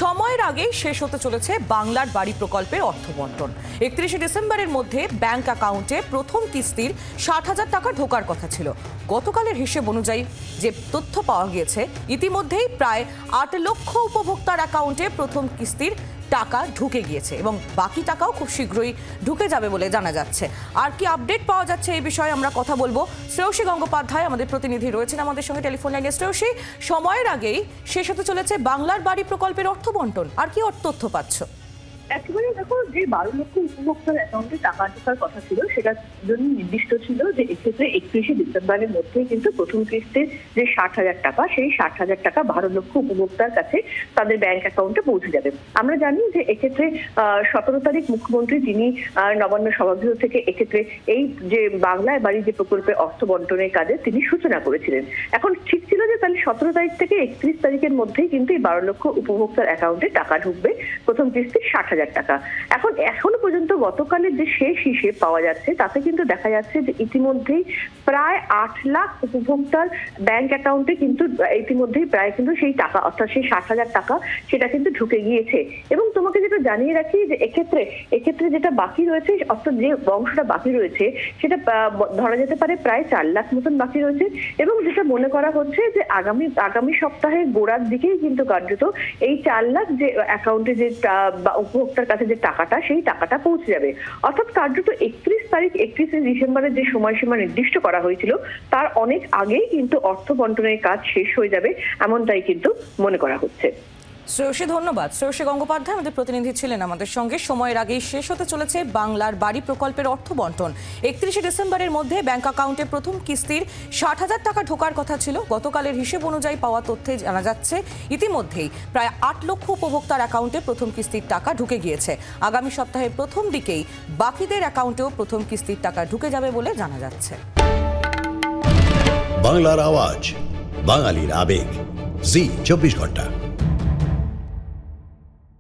সময়ের আগেই শেষ হতে চলেছে বাংলার বাড়ি প্রকল্পের অর্থ বন্টন। 31শে ডিসেম্বরের মধ্যে ব্যাংক অ্যাকাউন্টে প্রথম কিস্তির 60,000 টাকা ঢোকার কথা ছিল। গতকালের হিসেব অনুযায়ী যে তথ্য পাওয়া গিয়েছে, ইতিমধ্যেই প্রায় 8 লক্ষ উপভোক্তার অ্যাকাউন্টে প্রথম কিস্তির টাকা ঢুকে গিয়েছে এবং বাকি টাকাও খুব শীঘ্রই ঢুকে যাবে বলে জানা যাচ্ছে। আর কি আপডেট পাওয়া যাচ্ছে এই বিষয়ে আমরা কথা বলবো। শ্রেয়সী গঙ্গোপাধ্যায় আমাদের প্রতিনিধি রয়েছেন আমাদের সঙ্গে টেলিফোন লাইনে। শ্রেয়সী, সময়ের আগেই শেষ হতে চলেছে বাংলার বাড়ি প্রকল্পের অর্থ বন্টন, আর কি তথ্য পাচ্ছ? একেবারে দেখো, যে 12 লক্ষ উপভোক্তার অ্যাকাউন্টে টাকা ঢোকার কথা ছিল সেটার জন্য নির্দিষ্ট ছিল যে এক্ষেত্রে 31শে ডিসেম্বরের মধ্যে কিন্তু প্রথম কিস্তির যে 60,000 টাকা, সেই 60,000 টাকা 12 লক্ষ উপভোক্তার কাছে তাদের ব্যাংক অ্যাকাউন্টে পৌঁছে যাবে। আমরা জানি যে এক্ষেত্রে 17 তারিখ মুখ্যমন্ত্রী তিনি নবান্ন সভাগৃহ থেকে এক্ষেত্রে এই যে বাংলায় বাড়ি যে প্রকল্পে অর্থ বন্টনের কাজে তিনি সূচনা করেছিলেন। এখন ঠিক ছিল যে তাহলে 17 তারিখ থেকে 31 তারিখের মধ্যেই কিন্তু এই 12 লক্ষ উপভোক্তার অ্যাকাউন্টে টাকা ঢুকবে, প্রথম কিস্তির 60,000 টাকা। এখনো পর্যন্ত গতকালের যে শেষ হিসেব পাওয়া যাচ্ছে তাতে কিন্তু দেখা যাচ্ছে যে ইতিমধ্যেই প্রায় 8 লাখ উপভোক্তার ব্যাংক অ্যাকাউন্টে কিন্তু ইতিমধ্যেই প্রায় কিন্তু সেই টাকা, অর্থাৎ সেই 60,000 টাকা সেটা কিন্তু ঢুকে গিয়েছে। এবং তোমাকে যেটা জানিয়ে রাখি যে এক্ষেত্রে যেটা বাকি রয়েছে, অর্থাৎ যে অংশটা বাকি রয়েছে সেটা ধরা যেতে পারে প্রায় 4 লাখ মতন বাকি রয়েছে। এবং যেটা মনে করা হচ্ছে যে আগামী সপ্তাহের গোড়ার দিকেই কিন্তু কার্যত এই 4 লাখ যে অ্যাকাউন্টে যে উপভোক্তার কাছে যে টাকাটা, সেই টাকাটা পৌঁছে যাবে। অর্থাৎ কার্যত 31শে ডিসেম্বরের যে সময়সীমা নির্দিষ্ট করা হয়েছিল তার অনেক আগেই কিন্তু অর্থ বন্টনের কাজ শেষ হয়ে যাবে, এমনটাই কিন্তু মনে করা হচ্ছে। শ্রেয়সী, ধন্যবাদ। শ্রেয়সী গঙ্গোপাধ্যায় আমাদের প্রতিনিধি ছিলেন আমাদের সঙ্গে। সময়ের আগেই শেষ হতে চলেছে বাংলার বাড়ি প্রকল্পের অর্থ বন্টন। 31শে ডিসেম্বরের মধ্যে ব্যাংক অ্যাকাউন্টে প্রথম কিস্তির 60,000 টাকা ঢোকার কথা ছিল। গতকালের হিসেব অনুযায়ী পাওয়া তথ্যে জানা যাচ্ছে ইতিমধ্যেই প্রায় 8 লক্ষ উপভোক্তার অ্যাকাউন্টে প্রথম কিস্তির টাকা ঢুকে গিয়েছে। আগামী সপ্তাহের প্রথম দিকেই বাকিদের অ্যাকাউন্টেও প্রথম কিস্তির টাকা ঢুকে যাবে বলে জানা যাচ্ছে। বাংলার আওয়াজ, বাঙালির আবেগ, জি 24 ঘন্টা।